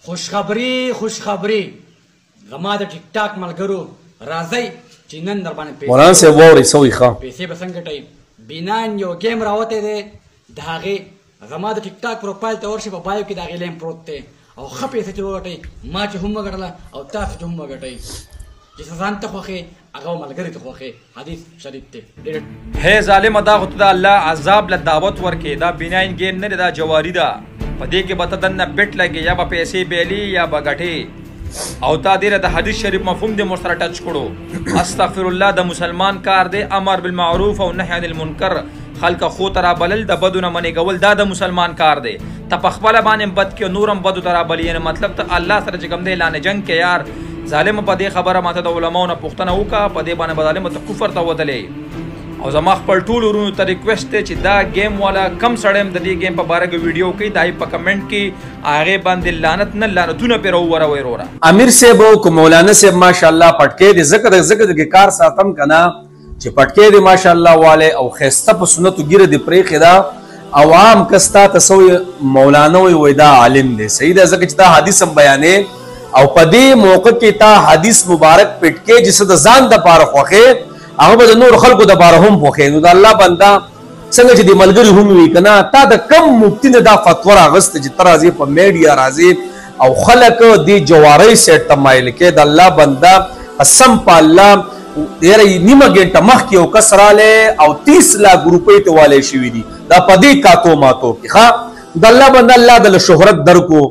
خوشخبری زما د ټیک ټاک ملګرو راځئ چې نن در باندې مولانا صاحب واورئ څه وایي ښه پیسې به څنګه ګټئ بینان یو ګیم راوتی دی د هغې زما د ټیک ټاک پروفایل ته ورشئ په بایو کې د هغې لینک پروت دی او ښه پیسې چې وګټئ ما چې هم وګټله او تاسو چې هم وګټئ چې ځان ته خوښې هغه ملګري ته خوښې حدیث شریف دی هی ظالمه دا خو ته د الله عذاب له دعوت ورکې دا بیناین ګیم نه دی دا جواري ده په دې کې به ته دننه بیټ لګې یا به پیسې بیلي یا به ګټې او تا ډېره د حدیث شریف مفهوم دې مور سره ټچ کړو استغفر الله د مسلمان کار دی امر بالمعروف او نهی عن المنکر خلق خو ته رابلل د بدو نه منې کول دا د مسلمان کار دی ته په خپله باندې بد کې نورم بدو ته رابلي یعنې مطلب ته الله سره چې کوم دی اعلان جنګ کې یار ظالم په دې خبره ماته د علماو نه پوښتنه وکړه په دې باندې به ظالمه ته کفر ته ودلې او زما خپل ټول ورونو ته ریکویسټ دی چې دا گیم والا کم سړی هم د دې گیم په باره کې ویډیو کوي دا یې په کمنټ کې هغې باندې لعنت نه لعنتونه پرې ووروئ وروره امیر صاحب او مولانا صاحب ماشاءالله پټکې دې ځکه د کار ساتم که نه چې پټکې دې ماشاءالله والی او ښایسته په سنتو ګیره دې پرېښې ده او عام کس تا ته څه مولانا وایي دا عالم دی صحیح ده ځکه چې دا حدیث هم بیانې او په دې موقع کې تا حدیث مبارک پټکې چې څه د ځان دپاره خوښې هغه به د نورو خلکو دپاره هم خوښې نو د الله بنده څنګه چې د ملګري هم وي که نه تا د کم مفتي نه دا فتوا راغسته چې ته راځې په میډیا راځې او خلک دې جوارۍ سیټ ته مایل کې د الله بنده قسم په الله ډېره نیمه ګنټه مخکې یو کس رالی او 30 لاک روپۍ ته والی شوي دي دا په دې کاتو ماتو کې ښه د الله بنده الله دله شهرت درکو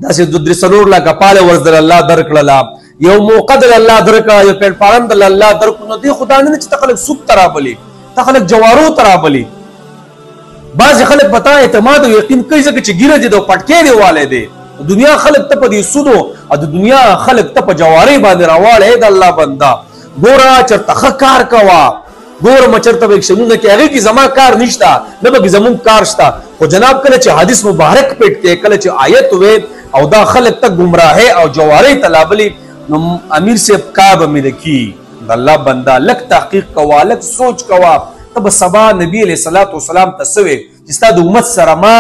داسې 2-3 لاکه پاله ورځ دله الله درکړله یو موقع دله الله درکړه یو پلیټفارم دله الله درکړو نو دې خو دا نه چې ته خلک سود ته رابلي ته خلک جوارو ته رابلي بعضې خلک په تا اعتماد او یقین کوي ځکه چې ګیره دې د پټکې دې والی دی دنیا خلک ته په دې سودو او د دنیا خلک ته په جوارۍ باندې راواړی د الله بنده ګوره چېرته ښه کار کوه ګوره مه چېرته به ایکشنونه کې هغې کې زما کار نشته نه به کې زمونږ کار شته خو جناب کله چې حدیث مبارک پټ کې کله چې آیت وې او دا خلک ته ګمراهۍ او جوارۍ ته لابلي نو امیر صاحب کار به مې کي د الله بنده لږ تحقیق کوه لږ سوچ کوه ته به سبا نبي علیه صلات وسلام ته څه وې چې ستا د امت سره ما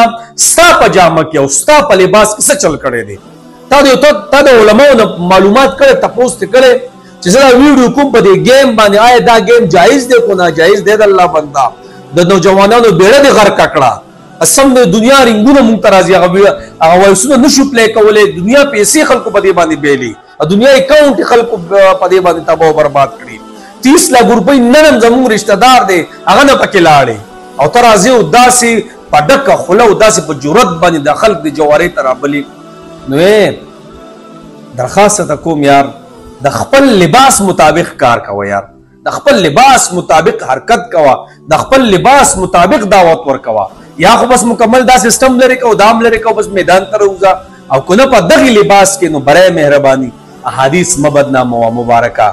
ستا په جامه کې او ستا په لباس کې څه چل کړی دی تا د علماو نه معلومات کړی تپوس دې کړی چې زه دا ویډیو کوم په دې گیم باندې آیا دا گیم جایز دی کو ناجایز دی د الله بنده د نوجوانانو بیړه دې غرقه کړه اسم د دنیا رنګونه مونږ ته راځي هغه وایسونه نشو پلی کولی دنیا پیسې خلکو په دې باندې بیلي دنیا اکاونټ خلکو په دې باندې تباه او برباد کړي 30 لاک روپۍ نن هم زموږ رشته دار دی هغه نه پکې لاړې او ته راځې او داسې په ډکه خوله او داسې په جرت باندې د خلک د جوارۍ ته رابلي نو درخواست ته کوم یار د خپل لباس مطابق کار کوه یار د خپل لباس مطابق حرکت کوه د خپل لباس مطابق دعوت ورکوه یا خو بس مکمل دا سیستم لري کو دام لري کو بس میدان ته راوځه او کنه په دغه لباس کې نو برای مهرباني احادیث مبدنامه او مبارکه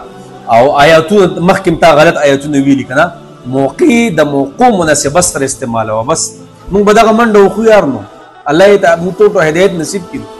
او آیاتونه مخکې تا غلط آیاتونه ویلي کنه موقع د موقع مناسبت سره استعمالوه بس موږ به دغه منډه وخو یار نو الله یې ته موږ ټول هدایت نصیب کړي